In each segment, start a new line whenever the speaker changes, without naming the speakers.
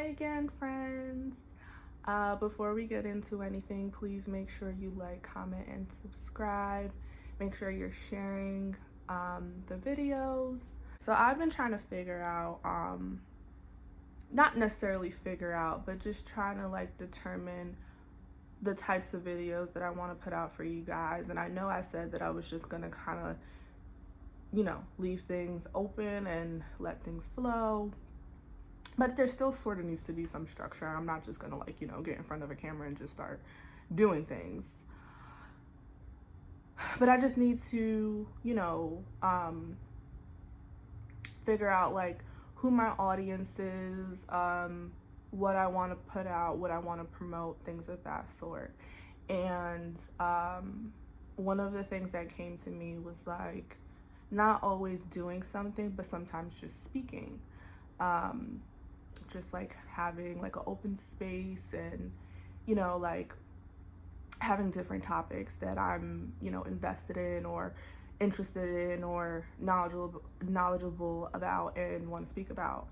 again, friends. Before we get into anything, please make sure you like, comment, and subscribe. Make sure you're sharing the videos. So I've been trying to figure out, not necessarily figure out, but just trying to like determine the types of videos that I want to put out for you guys. And I know I said that I was just gonna kind of, leave things open and let things flow. But there still sort of needs to be some structure. I'm not just gonna get in front of a camera and just start doing things. But I just need to, figure out like who my audience is, what I want to put out, what I want to promote, things of that sort. And one of the things that came to me was like not always doing something, but sometimes just speaking. Just like having like an open space and like having different topics that I'm invested in or interested in or knowledgeable about and want to speak about.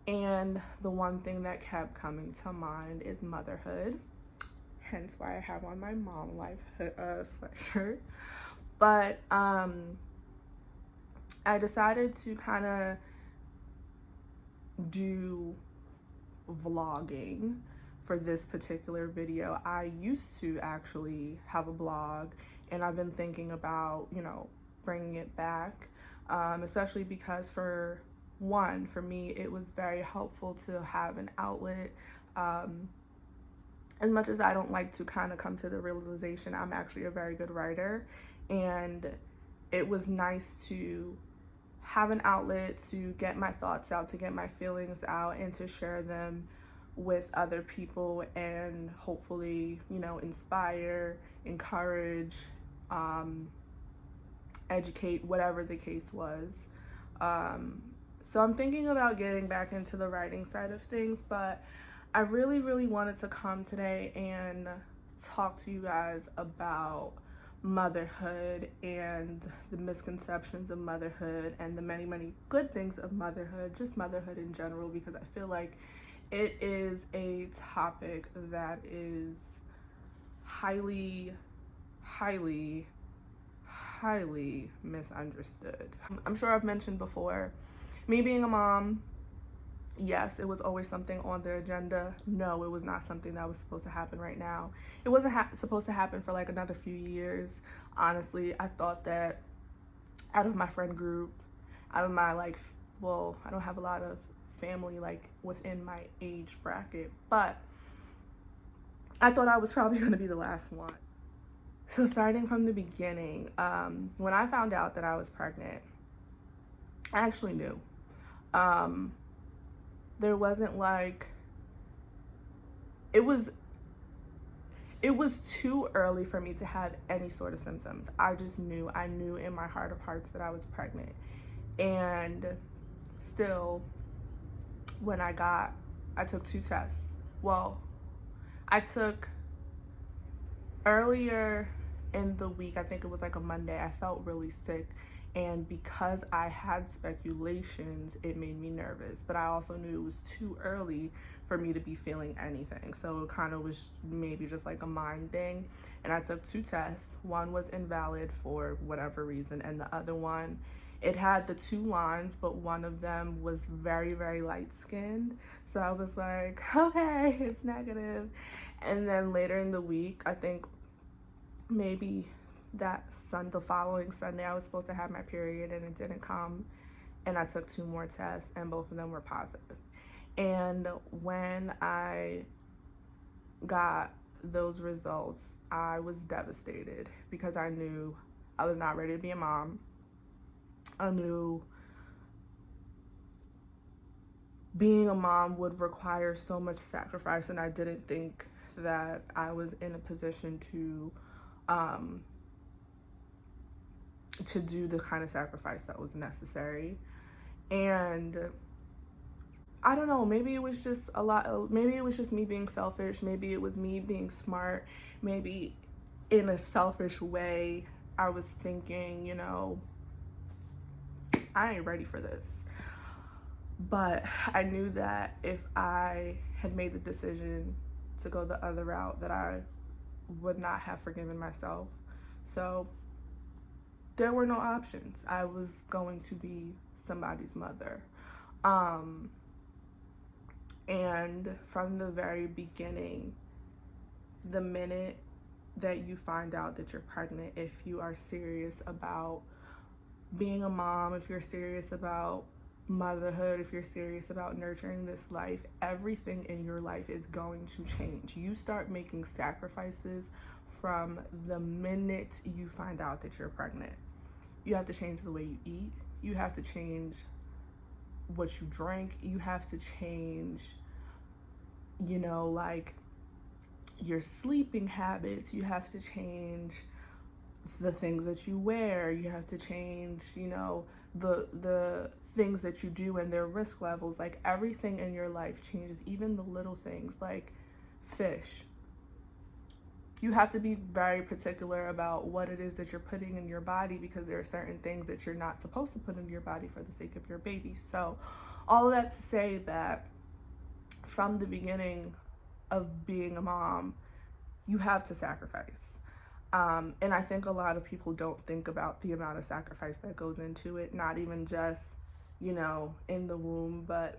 And the one thing that kept coming to mind is motherhood, hence why I have on my mom life sweatshirt. But I decided to kind of do vlogging for this particular video. I used to actually have a blog, and I've been thinking about bringing it back, especially because for me it was very helpful to have an outlet. As much as I don't like to kind of come to the realization I'm actually a very good writer, and it was nice to have an outlet to get my thoughts out, to get my feelings out, and to share them with other people and hopefully, inspire, encourage, educate, whatever the case was. So I'm thinking about getting back into the writing side of things, but I really, really wanted to come today and talk to you guys about motherhood and the misconceptions of motherhood and the many, many good things of motherhood, just motherhood in general, because I feel like it is a topic that is highly, highly, highly misunderstood. I'm sure I've mentioned before, me being a mom, yes, it was always something on the agenda. No, it was not something that was supposed to happen right now. It wasn't supposed to happen for like another few years. Honestly, I thought that out of my friend group, out of my I don't have a lot of family like within my age bracket, but I thought I was probably going to be the last one. So starting from the beginning, when I found out that I was pregnant, I actually knew. There wasn't like, it was too early for me to have any sort of symptoms. I knew in my heart of hearts that I was pregnant. And still, when I took 2 tests. Well, I took earlier in the week, I think it was like a Monday, I felt really sick. And because I had speculations, it made me nervous. But I also knew it was too early for me to be feeling anything. So it kind of was maybe just like a mind thing. And I took 2 tests. One was invalid for whatever reason. And the other one, it had the 2 lines, but one of them was very, very light skinned. So I was like, okay, it's negative. And then later in the week, I think maybe the following Sunday, I was supposed to have my period and it didn't come, and I took 2 more tests and both of them were positive. And when I got those results, I was devastated because I knew I was not ready to be a mom. I knew being a mom would require so much sacrifice, and I didn't think that I was in a position to do the kind of sacrifice that was necessary. And I don't know, maybe it was just maybe it was just me being selfish, maybe it was me being smart, maybe in a selfish way I was thinking, I ain't ready for this. But I knew that if I had made the decision to go the other route, that I would not have forgiven myself. So there were no options. I was going to be somebody's mother. Um, and from the very beginning, the minute that you find out that you're pregnant, if you are serious about being a mom, if you're serious about motherhood, if you're serious about nurturing this life, everything in your life is going to change. You start making sacrifices from the minute you find out that you're pregnant. You have to change the way you eat. You have to change what you drink. You have to change, like your sleeping habits. You have to change the things that you wear. You have to change, the things that you do and their risk levels. Like everything in your life changes, even the little things like fish. You have to be very particular about what it is that you're putting in your body, because there are certain things that you're not supposed to put into your body for the sake of your baby. So all of that to say that from the beginning of being a mom, you have to sacrifice. And I think a lot of people don't think about the amount of sacrifice that goes into it, not even just, in the womb, but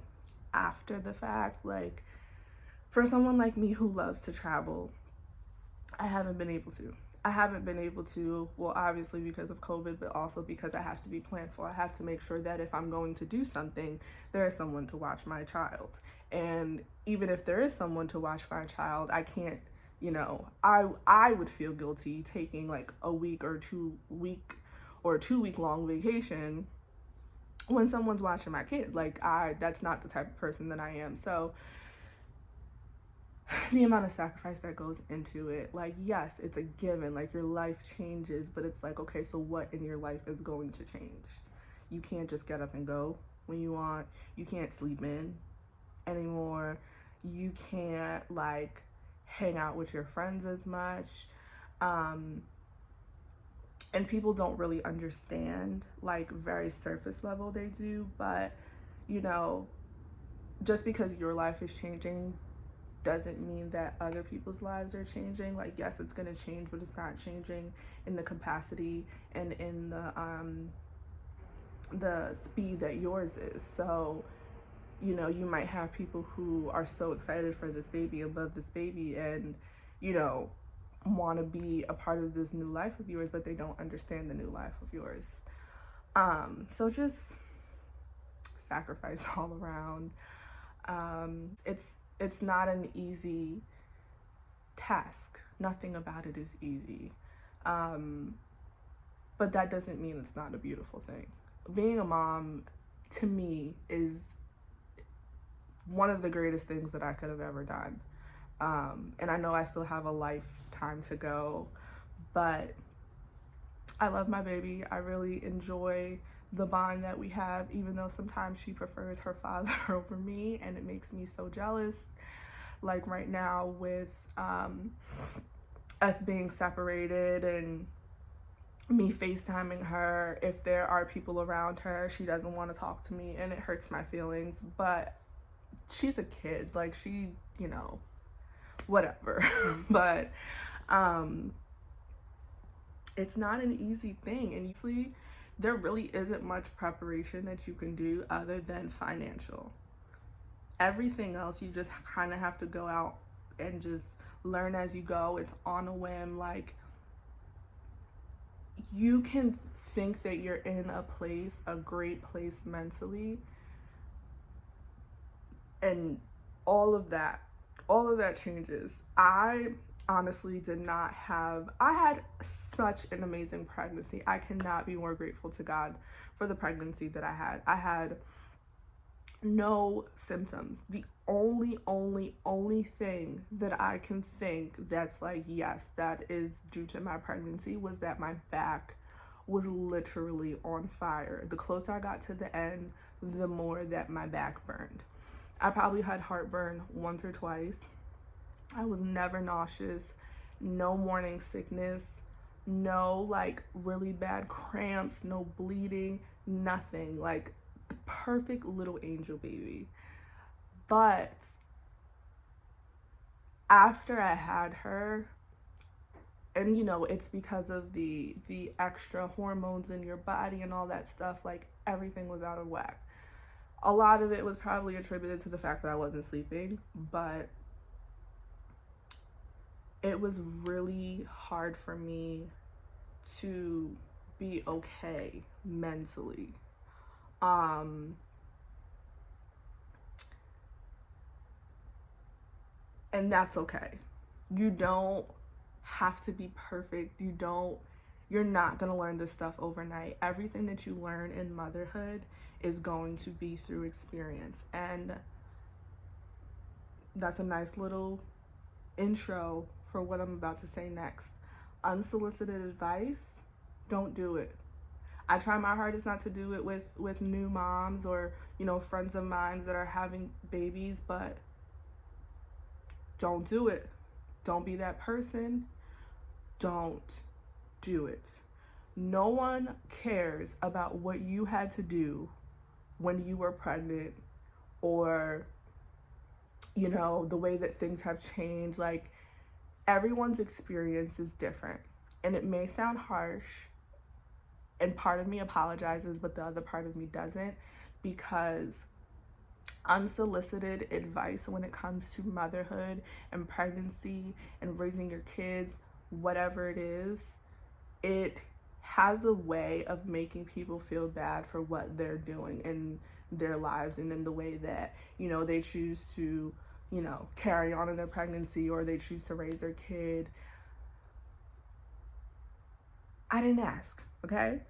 after the fact. Like, for someone like me who loves to travel, I haven't been able to. Well, obviously because of COVID, but also because I have to be planned for. I have to make sure that if I'm going to do something, there is someone to watch my child. And even if there is someone to watch my child, I can't, I would feel guilty taking like a week or 2 week long vacation when someone's watching my kid. Like, that's not the type of person that I am. So the amount of sacrifice that goes into it, like, yes, it's a given, like your life changes, but it's like, okay, so what in your life is going to change? You can't just get up and go when you want. You can't sleep in anymore. You can't like hang out with your friends as much. And people don't really understand, like, very surface level they do, but just because your life is changing doesn't mean that other people's lives are changing. Like, yes, it's going to change, but it's not changing in the capacity and in the speed that yours is. So, you might have people who are so excited for this baby and love this baby and, want to be a part of this new life of yours, but they don't understand the new life of yours. So just sacrifice all around. It's not an easy task. Nothing about it is easy. But that doesn't mean it's not a beautiful thing. Being a mom, to me, is one of the greatest things that I could have ever done. And I know I still have a lifetime to go, but I love my baby. I really enjoy the bond that we have, even though sometimes she prefers her father over me, and it makes me so jealous. Like right now with us being separated and me FaceTiming her, if there are people around her, she doesn't want to talk to me, and it hurts my feelings. But she's a kid, like, she, whatever. But it's not an easy thing, and usually there really isn't much preparation that you can do other than financial. Everything else, you just kind of have to go out and just learn as you go. It's on a whim. Like, you can think that you're in a great place mentally, and all of that changes. I honestly I had such an amazing pregnancy. I cannot be more grateful to God for the pregnancy that I had. I had no symptoms. The only thing that I can think that's like, yes, that is due to my pregnancy, was that my back was literally on fire. The closer I got to the end, the more that my back burned. I probably had heartburn once or twice. I was never nauseous, no morning sickness, no like really bad cramps, no bleeding, nothing. Like, perfect little angel baby. But after I had her, and it's because of the extra hormones in your body and all that stuff, like everything was out of whack. A lot of it was probably attributed to the fact that I wasn't sleeping, but it was really hard for me to be okay mentally. Um and that's okay. You don't have to be perfect. You're not going to learn this stuff overnight. Everything that you learn in motherhood is going to be through experience. And that's a nice little intro for what I'm about to say next. Unsolicited advice, don't do it. I try my hardest not to do it with new moms or, friends of mine that are having babies, but don't do it. Don't be that person. Don't do it. No one cares about what you had to do when you were pregnant, or the way that things have changed. Like, everyone's experience is different, and it may sound harsh, and part of me apologizes, but the other part of me doesn't, because unsolicited advice when it comes to motherhood and pregnancy and raising your kids, whatever it is, it has a way of making people feel bad for what they're doing in their lives and in the way that, they choose to, carry on in their pregnancy, or they choose to raise their kid. I didn't ask, okay?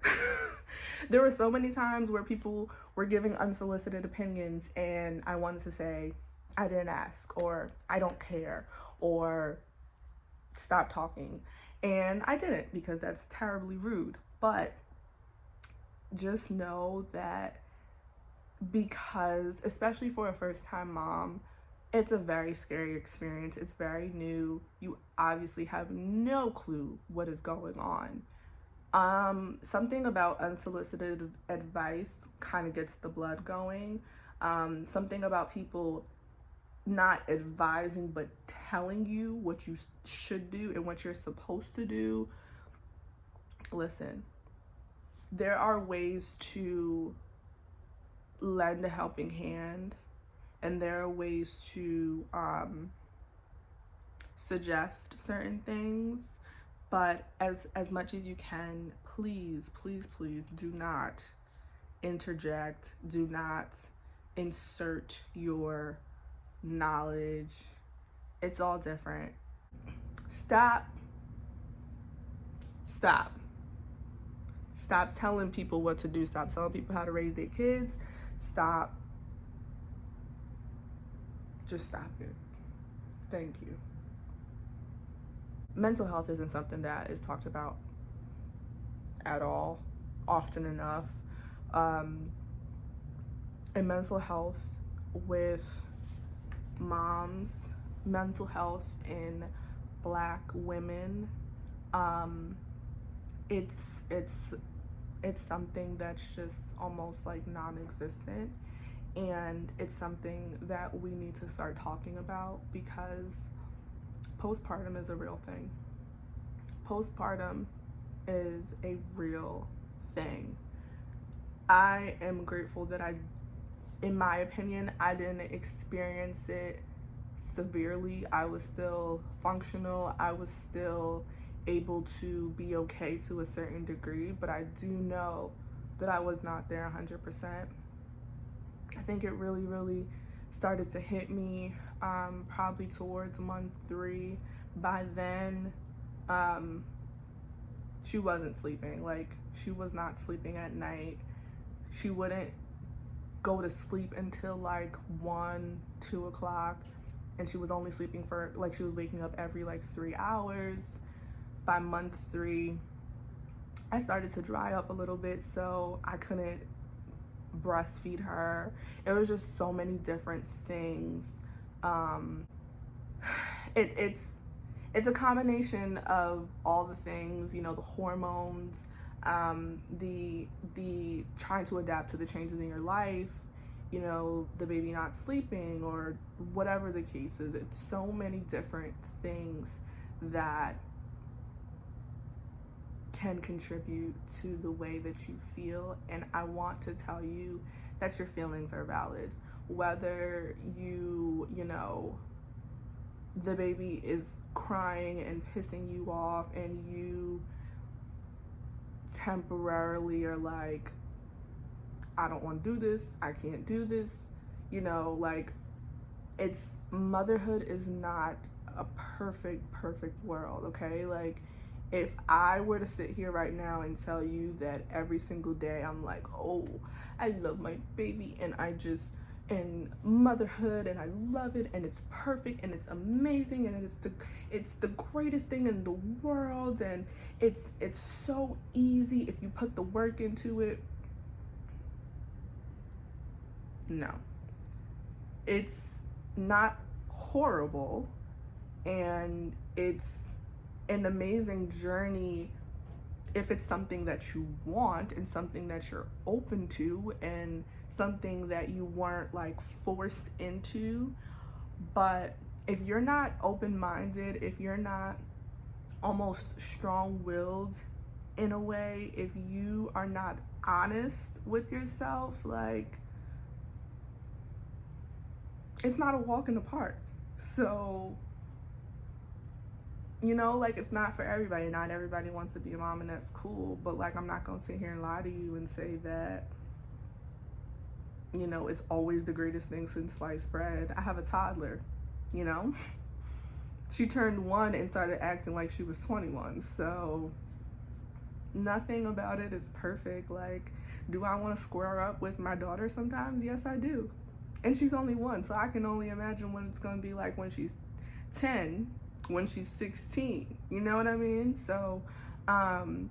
There were so many times where people were giving unsolicited opinions, and I wanted to say, I didn't ask, or I don't care, or stop talking. And I didn't, because that's terribly rude. But just know that, because, especially for a first time mom, it's a very scary experience. It's very new. You obviously have no clue what is going on. Something about unsolicited advice kind of gets the blood going. Something about people not advising but telling you what you should do and what you're supposed to do. Listen, there are ways to lend a helping hand, and there are ways to suggest certain things, but as much as you can, please, please, please do not interject. Do not insert your knowledge. It's all different. Stop. Stop. Stop telling people what to do. Stop telling people how to raise their kids. Stop. Just stop it. Thank you. Mental health isn't something that is talked about at all, often enough. And mental health with moms, mental health in Black women, it's something that's just almost like non-existent, and it's something that we need to start talking about, because postpartum is a real thing. Postpartum is a real thing. I am grateful that in my opinion, I didn't experience it severely. I was still functional. I was still able to be okay to a certain degree, but I do know that I was not there 100%. I think it really, really started to hit me probably towards month 3. By then, she wasn't sleeping. Like, she was not sleeping at night. She wouldn't go to sleep until like 1, 2 o'clock, and she was only sleeping for, like, she was waking up every like 3 hours. By month 3, I started to dry up a little bit, so I couldn't breastfeed her. It was just so many different things. It's a combination of all the things, the hormones, the trying to adapt to the changes in your life, you know, the baby not sleeping or whatever the case is. It's so many different things that can contribute to the way that you feel. And I want to tell you that your feelings are valid. Whether you know, the baby is crying and pissing you off and you temporarily are like, I don't want to do this, I can't do this, you know, like, it's motherhood is not a perfect world, okay? Like, if I were to sit here right now and tell you that every single day I'm like, oh, I love my baby and and motherhood and I love it and it's perfect and it's amazing and it's the greatest thing in the world and it's so easy if you put the work into it. No. It's not horrible, and it's an amazing journey if it's something that you want and something that you're open to and something that you weren't like forced into. But if you're not open-minded, if you're not almost strong-willed in a way, if you are not honest with yourself, like, it's not a walk in the park. So, you know, like, it's not for everybody. Not everybody wants to be a mom, and that's cool. But, like, I'm not going to sit here and lie to you and say that, you know, it's always the greatest thing since sliced bread. I have a toddler, you know? She turned 1 and started acting like she was 21. So, nothing about it is perfect. Like, do I want to square up with my daughter sometimes? Yes, I do. And she's only 1, so I can only imagine what it's going to be like when she's 10, when she's 16. You know what I mean? So, I'm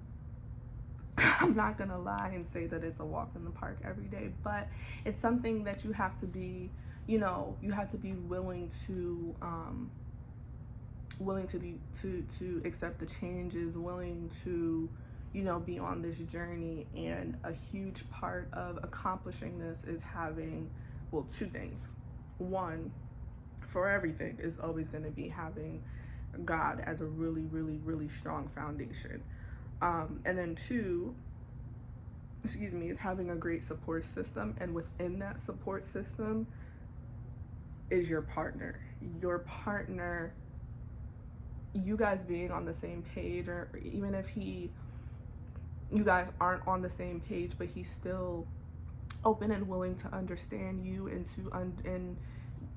not going to lie and say that it's a walk in the park every day, but it's something that you have to be, you know, you have to be willing to to accept the changes, willing to, you know, be on this journey. And a huge part of accomplishing this is having, well, 2 things. One, for everything, is always going to be having God as a really strong foundation. And then 2, is having a great support system. And within that support system is your partner. Your partner, you guys being on the same page, or even if you guys aren't on the same page, but he's still open and willing to understand you and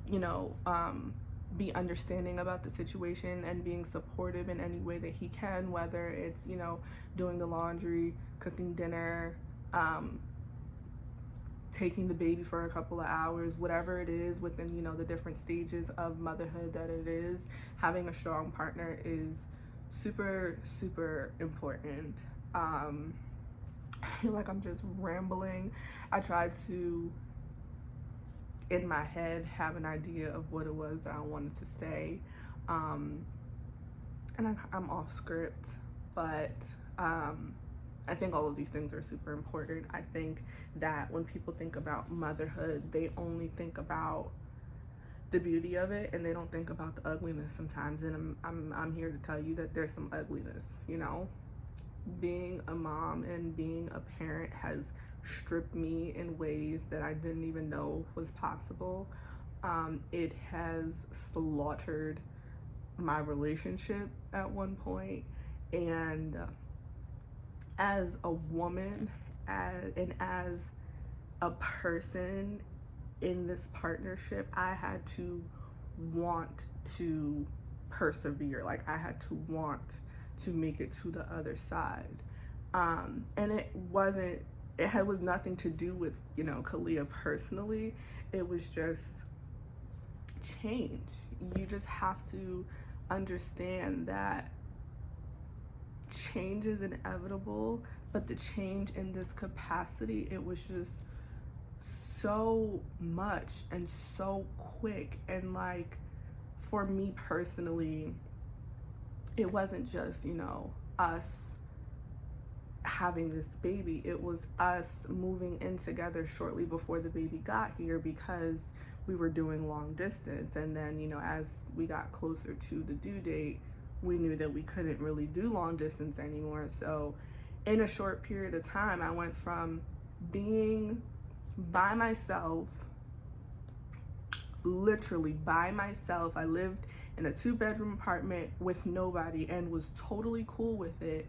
you know, be understanding about the situation and being supportive in any way that he can, whether it's, you know, doing the laundry, cooking dinner, taking the baby for a couple of hours, whatever it is within, you know, the different stages of motherhood that it is. Having a strong partner is super important. I feel like I'm just rambling. I tried to, in my head, have an idea of what it was that I wanted to say, and I'm off script, but I think all of these things are super important. I think that when people think about motherhood, they only think about the beauty of it and they don't think about the ugliness sometimes. And I'm here to tell you that there's some ugliness, you know? Being a mom and being a parent has stripped me in ways that I didn't even know was possible. It has slaughtered my relationship at one point, and as a woman and as a person in this partnership, I had to want to persevere. Like, I had to want to make it to the other side. And it was nothing to do with, you know, Kalia personally. It was just change. You just have to understand that change is inevitable, but the change in this capacity, it was just so much and so quick. And like, for me personally, it wasn't just, you know, us having this baby. It was us moving in together shortly before the baby got here because we were doing long distance. And then, as we got closer to the due date, we knew that we couldn't really do long distance anymore. So in a short period of time, I went from being by myself, literally by myself. I lived in a 2-bedroom apartment with nobody and was totally cool with it,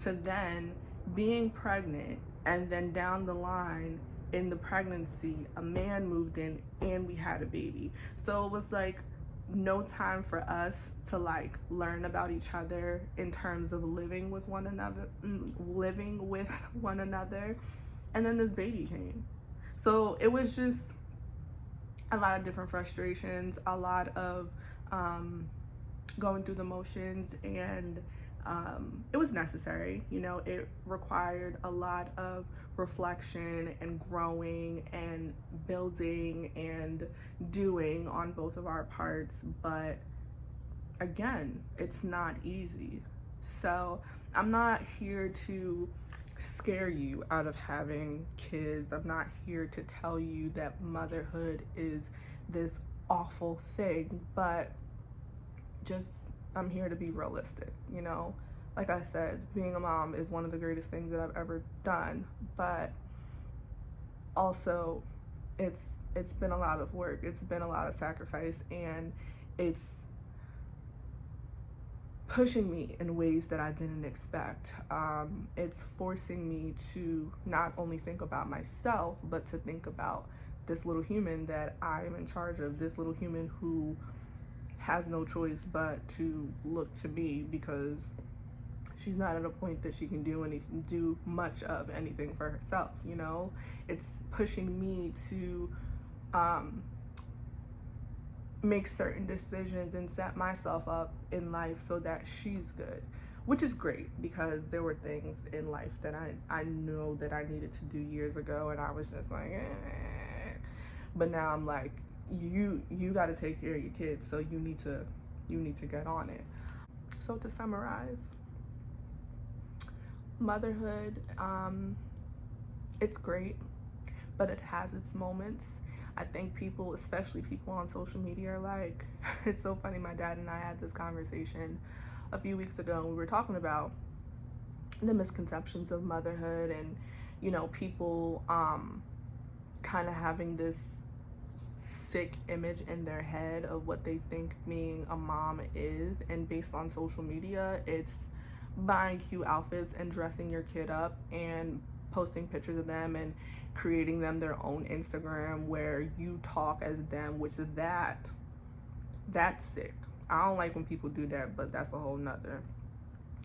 to then being pregnant, and then down the line in the pregnancy, a man moved in and we had a baby. So it was like no time for us to like learn about each other in terms of living with one another. And then this baby came. So it was just a lot of different frustrations, a lot of going through the motions, and it was necessary. It required a lot of reflection and growing and building and doing on both of our parts. But again, it's not easy. So I'm not here to scare you out of having kids. I'm not here to tell you that motherhood is this awful thing, but just I'm here to be realistic. Like I said, being a mom is one of the greatest things that I've ever done, but also it's been a lot of work. It's been a lot of sacrifice, and it's pushing me in ways that I didn't expect. It's forcing me to not only think about myself, but to think about this little human that I am in charge of, this little human who has no choice but to look to me, because she's not at a point that she can do much of anything for herself. It's pushing me to make certain decisions and set myself up in life so that she's good, which is great, because there were things in life that I know that I needed to do years ago, and I was just like, eh. But now I'm like, you got to take care of your kids, so you need to get on it. So to summarize, motherhood, it's great, but it has its moments. I think people, especially people on social media, are like, it's so funny. My dad and I had this conversation a few weeks ago, and we were talking about the misconceptions of motherhood, and people kind of having this sick image in their head of what they think being a mom is. And based on social media, it's buying cute outfits and dressing your kid up and posting pictures of them and creating them their own Instagram where you talk as them, which is that's sick. I don't like when people do that, but that's a whole nother.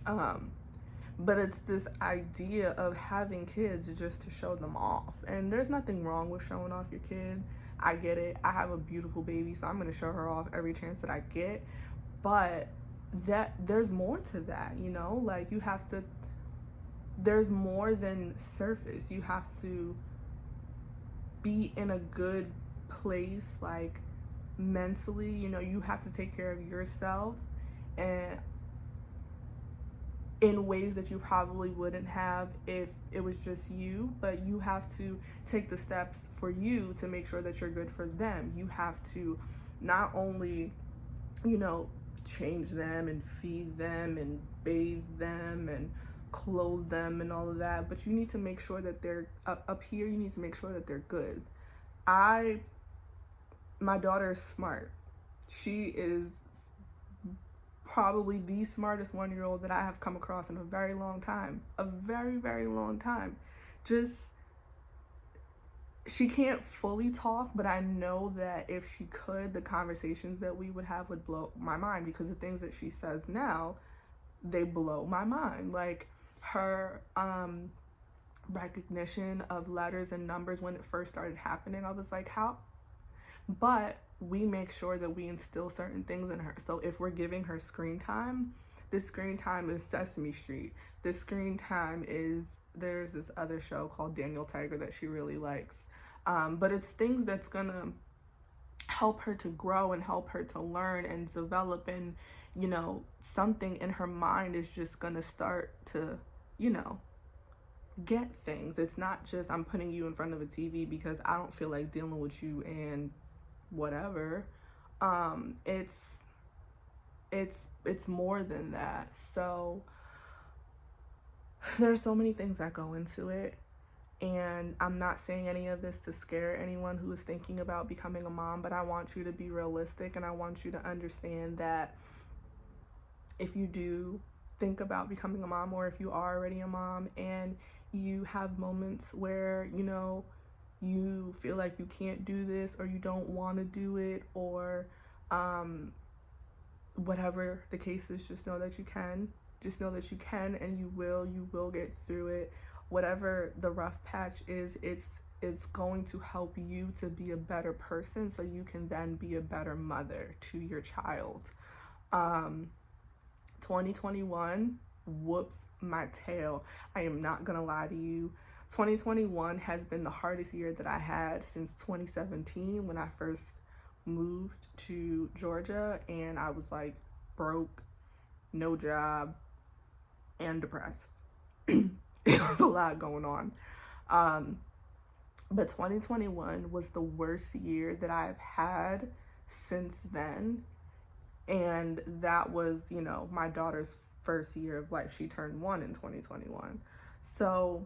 But it's this idea of having kids just to show them off. And there's nothing wrong with showing off your kid. I get it. I have a beautiful baby, so I'm going to show her off every chance that I get. But there's more to that, like there's more than surface. You have to be in a good place, like mentally. You have to take care of yourself, and in ways that you probably wouldn't have if it was just you. But you have to take the steps for you to make sure that you're good for them. You have to not only change them and feed them and bathe them and clothe them and all of that, but you need to make sure that they're up here. You need to make sure that they're good. My daughter is smart. She is probably the smartest 1-year-old that I have come across in a very long time. A very, very long time. Just, she can't fully talk, but I know that if she could, the conversations that we would have would blow my mind, because the things that she says now, they blow my mind. Like her recognition of letters and numbers when it first started happening, I was like, how? But we make sure that we instill certain things in her. So if we're giving her screen time, this screen time is Sesame Street. This screen time is, there's this other show called Daniel Tiger that she really likes. But it's things that's gonna help her to grow and help her to learn and develop, and something in her mind is just gonna start to get things. It's not just I'm putting you in front of a TV because I don't feel like dealing with you and whatever. Um, it's it's more than that. So there's so many things that go into it. And I'm not saying any of this to scare anyone who is thinking about becoming a mom, but I want you to be realistic and I want you to understand that if you do think about becoming a mom, or if you are already a mom and you have moments where, you feel like you can't do this or you don't want to do it, or um, whatever the case is, just know that you can. Just know that you can, and you will get through it. Whatever the rough patch is, it's going to help you to be a better person so you can then be a better mother to your child. Um, 2021 whoops my tail. I am not gonna lie to you. 2021 has been the hardest year that I had since 2017 when I first moved to Georgia and I was like broke, no job, and depressed. It was a lot going on. Um, but 2021 was the worst year that I've had since then. And that was, my daughter's first year of life. She turned 1 in 2021. So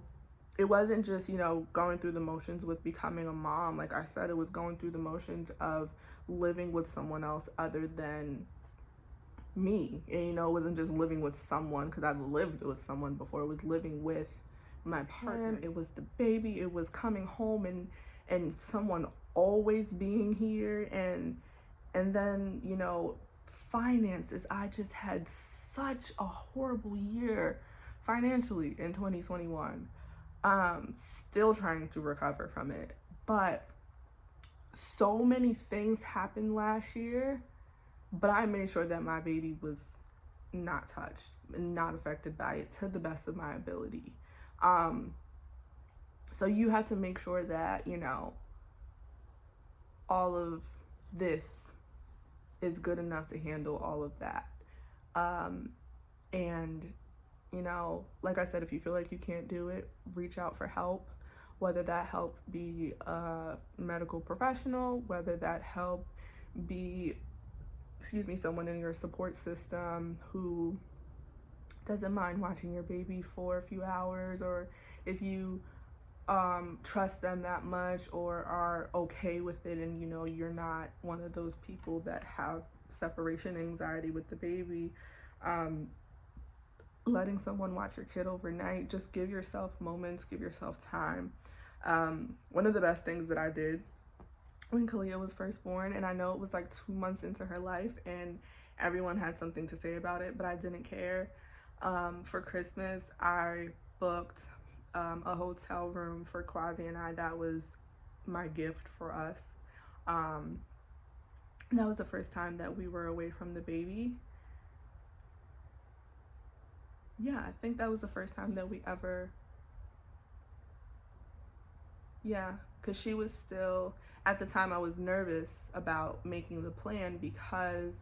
it wasn't just, going through the motions with becoming a mom. Like I said, it was going through the motions of living with someone else other than me. And, it wasn't just living with someone because I've lived with someone before. It was living with my partner. It was the baby. It was coming home and someone always being here. And then, finances. I just had such a horrible year financially in 2021. Still trying to recover from it. But so many things happened last year, but I made sure that my baby was not touched and not affected by it to the best of my ability. So you have to make sure that, all of this is good enough to handle all of that. And, like I said, if you feel like you can't do it, reach out for help, whether that help be a medical professional, whether that help be, someone in your support system who doesn't mind watching your baby for a few hours, or if you trust them that much or are okay with it, and you're not one of those people that have separation anxiety with the baby, letting someone watch your kid overnight. Just give yourself moments, give yourself time. One of the best things that I did when Kalia was first born, and I know it was like 2 months into her life and everyone had something to say about it, but I didn't care. For Christmas, I booked a hotel room for Quasi and I. That was my gift for us. That was the first time that we were away from the baby. Yeah, I think that was the first time that we ever, yeah, because she was still, at the time I was nervous about making the plan because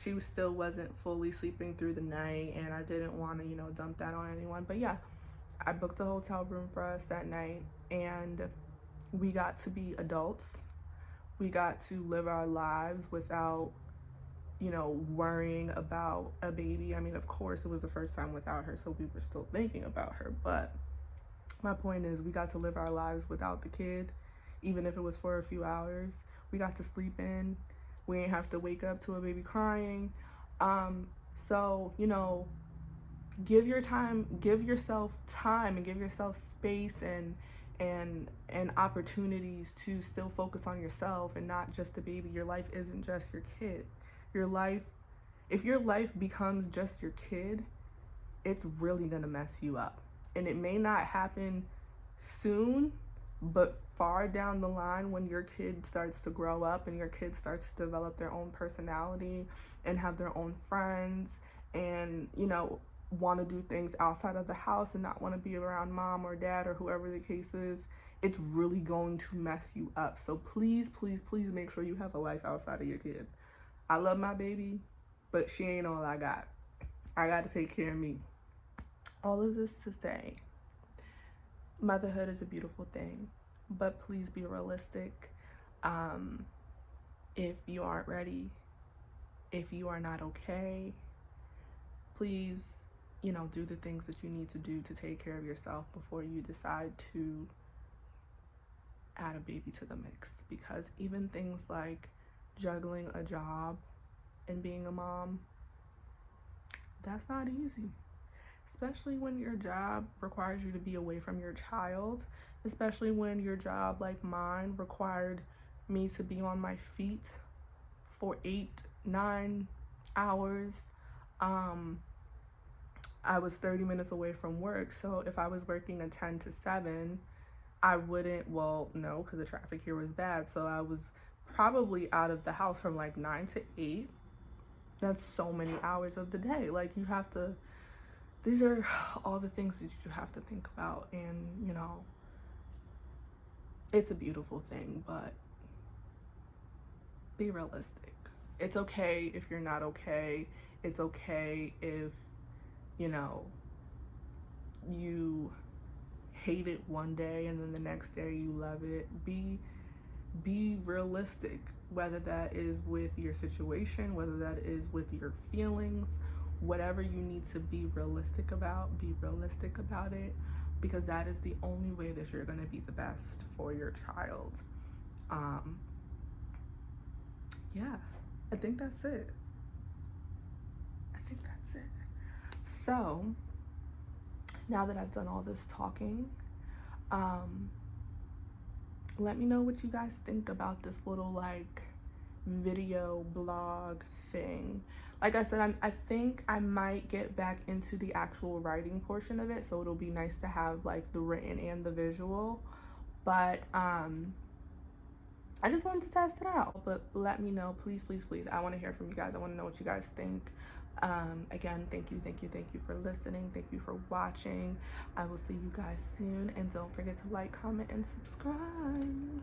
she still wasn't fully sleeping through the night and I didn't want to, dump that on anyone. But yeah, I booked a hotel room for us that night and we got to be adults. We got to live our lives without, worrying about a baby. I mean, of course, it was the first time without her, so we were still thinking about her. But my point is, we got to live our lives without the kid, even if it was for a few hours. We got to sleep in. We didn't have to wake up to a baby crying. So, give yourself time and give yourself space and opportunities to still focus on yourself and not just the baby. Your life isn't just your kid. If your life becomes just your kid, it's really gonna mess you up. And it may not happen soon, but far down the line, when your kid starts to grow up and your kid starts to develop their own personality and have their own friends and, want to do things outside of the house and not want to be around mom or dad or whoever the case is, it's really going to mess you up. So please, please, please make sure you have a life outside of your kid. I love my baby, but she ain't all I got. I got to take care of me. All of this to say, motherhood is a beautiful thing, but please be realistic. Um, if you aren't ready, if you are not okay, please, do the things that you need to do to take care of yourself before you decide to add a baby to the mix. Because even things like juggling a job and being a mom, that's not easy. Especially when your job requires you to be away from your child, especially when your job, like mine, required me to be on my feet for 8, 9 hours. Um, I was 30 minutes away from work, so if I was working a 10 to 7, I wouldn't, well, no, because the traffic here was bad, so I was probably out of the house from like 9 to 8. That's so many hours of the day. Like, you have to, these are all the things that you have to think about, and it's a beautiful thing, but be realistic. It's okay if you're not okay. It's okay if, you know, you hate it one day and then the next day you love it. Be realistic, whether that is with your situation, whether that is with your feelings, whatever you need to be realistic about, be realistic about it, because that is the only way that you're going to be the best for your child. Yeah, I think that's it. So now that I've done all this talking, let me know what you guys think about this little like video blog thing. Like I said, I think I might get back into the actual writing portion of it, so it'll be nice to have like the written and the visual. But I just wanted to test it out. But let me know, please, please, please. I want to hear from you guys. I want to know what you guys think. Again, thank you for listening. Thank you for watching. I will see you guys soon, and don't forget to like, comment, and subscribe.